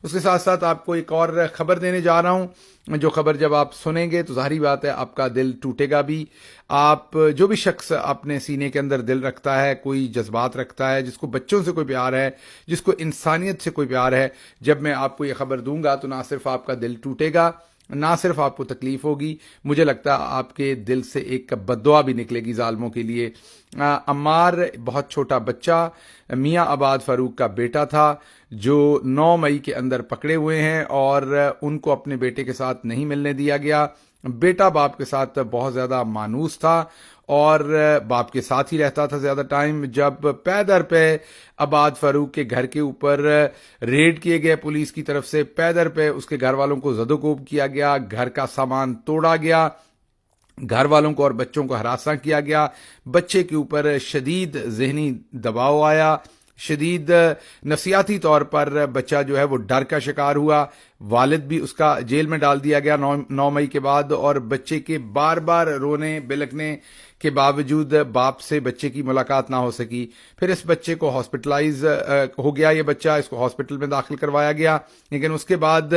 उसके साथ साथ आपको एक और खबर देने जा रहा हूं, जो खबर जब आप सुनेंगे तो ज़ाहिर बात है आपका दिल टूटेगा भी। आप जो भी शख्स अपने सीने के अंदर दिल रखता है, कोई जज्बात रखता है, जिसको बच्चों से कोई प्यार है, जिसको इंसानियत से कोई प्यार है, जब मैं आपको ये खबर दूंगा तो ना सिर्फ आपका दिल टूटेगा, ना सिर्फ आपको तकलीफ होगी, मुझे लगता है आपके दिल से एक बद्दुआ भी निकलेगी जालिमों के लिए। अम्मार बहुत छोटा बच्चा मियाँ आबाद फारूक का बेटा था, जो 9 मई के अंदर पकड़े हुए हैं और उनको अपने बेटे के साथ नहीं मिलने दिया गया। बेटा बाप के साथ बहुत ज़्यादा मानूस था और बाप के साथ ही रहता था ज़्यादा टाइम। जब पैदर पे आबाद फारूक के घर के ऊपर रेड किए गए पुलिस की तरफ से, पैदर पे उसके घर वालों को जदोकोब किया गया, घर का सामान तोड़ा गया, घर वालों को और बच्चों को हरासा किया गया, बच्चे के ऊपर शदीद जहनी दबाव आया, शदीद नफसियाती तौर पर बच्चा जो है वो डर का शिकार हुआ। वालिद भी उसका जेल में डाल दिया गया 9 मई के बाद, और बच्चे के बार बार रोने बिलखने के बावजूद बाप से बच्चे की मुलाकात ना हो सकी। फिर इस बच्चे को हॉस्पिटलाइज हो गया, ये बच्चा, इसको हॉस्पिटल में दाखिल करवाया गया, लेकिन उसके बाद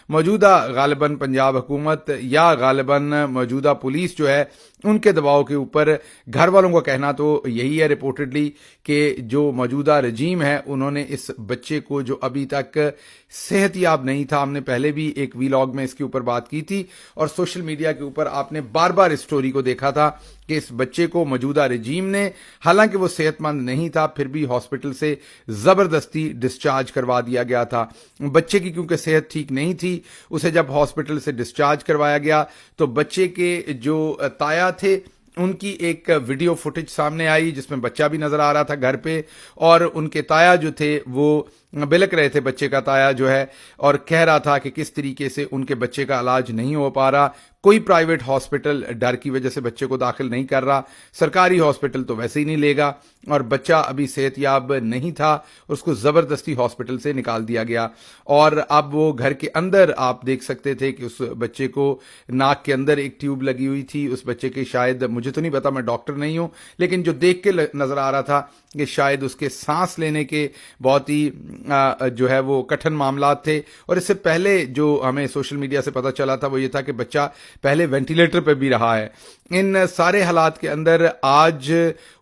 मौजूदा गालिबन पंजाब हुकूमत या गालिबन मौजूदा पुलिस जो है उनके दबाव के ऊपर, घर वालों का कहना तो यही है रिपोर्टेडली कि जो मौजूदा रजीम है उन्होंने इस बच्चे को, जो अभी तक सेहतयाब नहीं था, हमने पहले भी एक वीलॉग में इसके ऊपर बात की थी और सोशल मीडिया के ऊपर आपने बार बार इस स्टोरी को देखा था कि इस बच्चे को मौजूदा रजीम ने, हालांकि वो सेहतमंद नहीं था, फिर भी हॉस्पिटल से जबरदस्ती डिस्चार्ज करवा दिया गया था। बच्चे की क्योंकि सेहत ठीक नहीं थी, उसे जब हॉस्पिटल से डिस्चार्ज करवाया गया तो बच्चे के जो ताया थे उनकी एक वीडियो फुटेज सामने आई जिसमें बच्चा भी नजर आ रहा था घर पे, और उनके ताया जो थे वो बिलक रहे थे, बच्चे का ताया जो है, और कह रहा था कि किस तरीके से उनके बच्चे का इलाज नहीं हो पा रहा, कोई प्राइवेट हॉस्पिटल डर की वजह से बच्चे को दाखिल नहीं कर रहा, सरकारी हॉस्पिटल तो वैसे ही नहीं लेगा, और बच्चा अभी सेहतयाब नहीं था, उसको जबरदस्ती हॉस्पिटल से निकाल दिया गया। और अब वो घर के अंदर आप देख सकते थे कि उस बच्चे को नाक के अंदर एक ट्यूब लगी हुई थी। उस बच्चे के शायद, मुझे तो नहीं पता, मैं डॉक्टर नहीं हूं, लेकिन जो देख के नजर आ रहा था कि शायद उसके सांस लेने के बहुत ही जो है वो कठिन मामला थे। और इससे पहले जो हमें सोशल मीडिया से पता चला था वो ये था कि बच्चा पहले वेंटिलेटर पर भी रहा है। इन सारे हालात के अंदर आज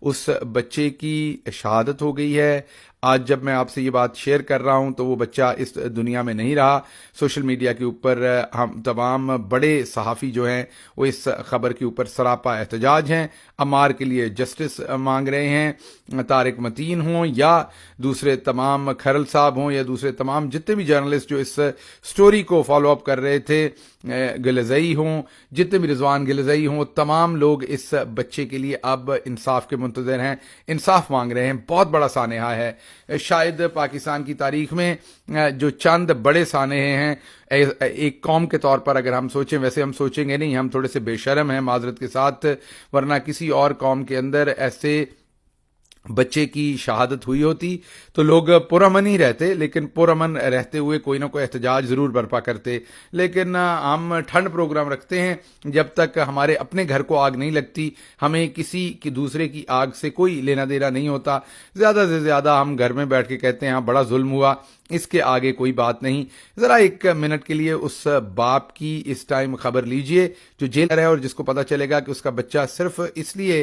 उस बच्चे की शहादत हो गई है। आज जब मैं आपसे ये बात शेयर कर रहा हूं तो वो बच्चा इस दुनिया में नहीं रहा। सोशल मीडिया के ऊपर हम तमाम बड़े सहाफ़ी जो हैं वो इस खबर के ऊपर सरापा एहतजाज हैं, अम्मार के लिए जस्टिस मांग रहे हैं। तारिक मतीन हों या दूसरे तमाम, खरल साहब हों या दूसरे तमाम जितने भी जर्नलिस्ट जो इस स्टोरी को फॉलो अप कर रहे थे, गिलज़ई हों, जितने भी रिजवान गिलज़ई हों, तमाम लोग इस बच्चे के लिए अब इंसाफ के मुंतज़िर हैं, इंसाफ मांग रहे हैं। बहुत बड़ा सानहा है, शायद पाकिस्तान की तारीख में जो चंद बड़े सानहे हैं एक कौम के तौर पर अगर हम सोचें, वैसे हम सोचेंगे नहीं, हम थोड़े से बेशर्म हैं माजरत के साथ, वरना किसी और कौम के अंदर ऐसे बच्चे की शहादत हुई होती तो लोग पुरअमन ही रहते, लेकिन पुरअमन रहते हुए कोई ना कोई एहतजाज जरूर बर्पा करते। लेकिन हम ठंड प्रोग्राम रखते हैं, जब तक हमारे अपने घर को आग नहीं लगती हमें किसी की दूसरे की आग से कोई लेना देना नहीं होता। ज्यादा से ज्यादा हम घर में बैठ के कहते हैं हाँ बड़ा जुल्म हुआ, इसके आगे कोई बात नहीं। जरा एक मिनट के लिए उस बाप की इस टाइम खबर लीजिए जो जेल है और जिसको पता चलेगा कि उसका बच्चा सिर्फ इसलिए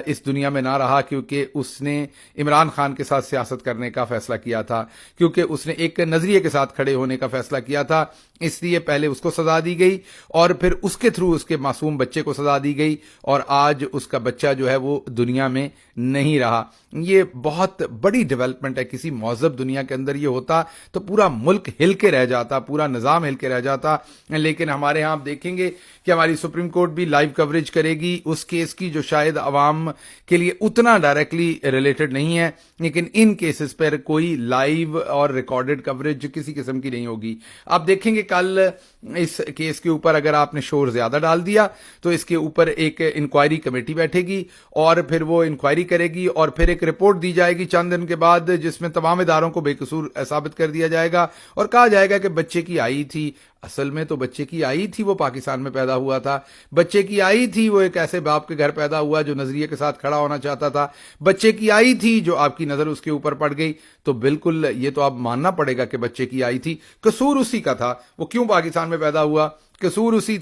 इस दुनिया में ना रहा क्योंकि उसने इमरान खान के साथ सियासत करने का फैसला किया था, क्योंकि उसने एक नजरिए के साथ खड़े होने का फैसला किया था, इसलिए पहले उसको सजा दी गई और फिर उसके थ्रू उसके मासूम बच्चे को सजा दी गई, और आज उसका बच्चा जो है वो दुनिया में नहीं रहा। ये बहुत बड़ी डेवलपमेंट है। किसी महज़ब दुनिया के अंदर ये होता तो पूरा मुल्क हिल के रह जाता, पूरा निज़ाम हिल के रह जाता। लेकिन हमारे यहाँ आप देखेंगे कि हमारी सुप्रीम कोर्ट भी लाइव कवरेज करेगी उस केस की जो शायद अवाम के लिए उतना डायरेक्टली रिलेटेड नहीं है, लेकिन इन केसेस पर कोई लाइव और रिकॉर्डेड कवरेज किसी किस्म की नहीं होगी। आप देखेंगे कल इस केस के ऊपर अगर आपने शोर ज्यादा डाल दिया तो इसके ऊपर एक इंक्वायरी कमेटी बैठेगी और फिर वो इंक्वायरी करेगी और फिर एक रिपोर्ट दी जाएगी चंद दिन के बाद, जिसमें तमाम इदारों को बेकसूर साबित कर दिया जाएगा और कहा जाएगा कि बच्चे की आई थी, اصل میں تو بچے کی آئی تھی وہ پاکستان میں پیدا ہوا تھا، بچے کی آئی تھی وہ ایک ایسے باپ کے گھر پیدا ہوا جو نظریے کے ساتھ کھڑا ہونا چاہتا تھا، بچے کی آئی تھی جو آپ کی نظر اس کے اوپر پڑ گئی، تو بالکل یہ تو آپ ماننا پڑے گا کہ بچے کی آئی تھی، قصور اسی کا تھا، وہ کیوں پاکستان میں پیدا ہوا، قصور اسی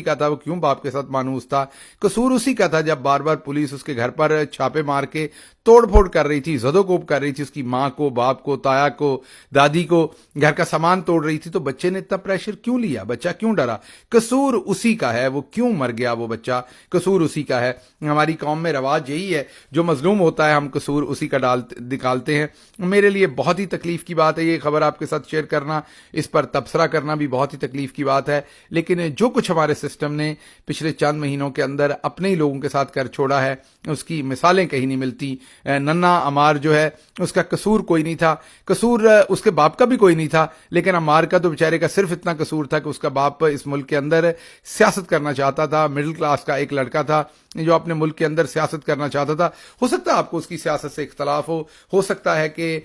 کا تھا، وہ کیوں باپ کے ساتھ مانوس تھا، قصور اسی کا تھا جب بار بار پولیس اس کے گھر پر چھاپے مار کے توڑ پھوڑ کر رہی تھی، زد و کوب کر رہی تھی، اس کی ماں کو، باپ کو، تایا کو، دادی کو، گھر کا سامان توڑ رہی تھی، تو بچے نے اتنا پریشر کیوں لیا، بچہ کیوں ڈرا، قصور اسی کا ہے، وہ کیوں مر گیا وہ بچہ، قصور اسی کا ہے۔ ہماری قوم میں رواج یہی ہے، جو مظلوم ہوتا ہے ہم قصور اسی کا نکالتے ہیں۔ میرے لیے بہت ہی تکلیف کی بات ہے یہ خبر آپ کے ساتھ شیئر کرنا، اس پر تبصرہ کرنا بھی بہت ہی تکلیف کی بات ہے، لیکن جو کچھ ہمارے سسٹم نے پچھلے چند مہینوں کے اندر اپنے ہی لوگوں کے ساتھ کر چھوڑا ہے، اس کی مثالیں کہیں نہیں ملتی۔ ننا عمار جو ہے اس کا قصور کوئی نہیں تھا، قصور اس کے باپ کا بھی کوئی نہیں تھا، لیکن عمار کا تو بیچارے کا صرف اتنا قصور تھا کہ اس کا باپ اس ملک کے اندر سیاست کرنا چاہتا تھا، مڈل کلاس کا ایک لڑکا تھا جو اپنے ملک کے اندر سیاست کرنا چاہتا تھا۔ ہو سکتا ہے آپ کو اس کی سیاست سے اختلاف ہو سکتا ہے کہ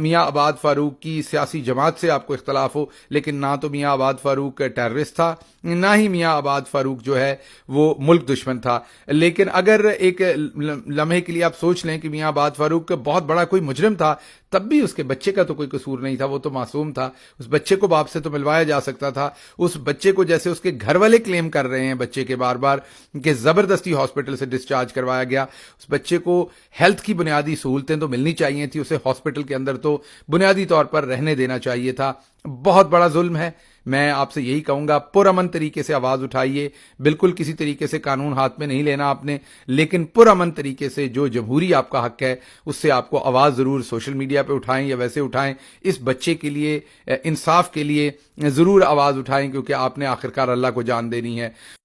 میاں عباد فاروق کی سیاسی جماعت سے آپ کو اختلاف ہو، لیکن نہ تو میاں عباد فاروق ٹیررسٹ تھا، نہ ہی میاں عباد فاروق جو ہے وہ ملک دشمن تھا۔ لیکن اگر ایک لمحے کے لیے آپ سوچ لیں کہ میاں عباد فاروق بہت بڑا کوئی مجرم تھا، تب بھی اس کے بچے کا تو کوئی قصور نہیں تھا، وہ تو معصوم تھا، اس بچے کو باپ سے تو ملوایا جا سکتا تھا۔ اس بچے کو جیسے اس کے گھر والے کلیم کر رہے ہیں بچے کے بار بار کہ زبردستی ہاسپٹل سے ڈسچارج کروایا گیا، اس بچے کو ہیلتھ کی بنیادی سہولتیں تو ملنی چاہیے تھی، اسے ہاسپٹل کے اندر تو بنیادی طور پر رہنے دینا چاہیے تھا۔ بہت بڑا ظلم ہے۔ میں آپ سے یہی کہوں گا، پرامن طریقے سے آواز اٹھائیے، بالکل کسی طریقے سے قانون ہاتھ میں نہیں لینا آپ نے، لیکن پرامن طریقے سے جو جمہوری آپ کا حق ہے اس سے آپ کو آواز ضرور سوشل میڈیا پہ اٹھائیں یا ویسے اٹھائیں، اس بچے کے لیے، انصاف کے لیے ضرور آواز اٹھائیں، کیونکہ آپ نے آخرکار اللہ کو جان دینی ہے۔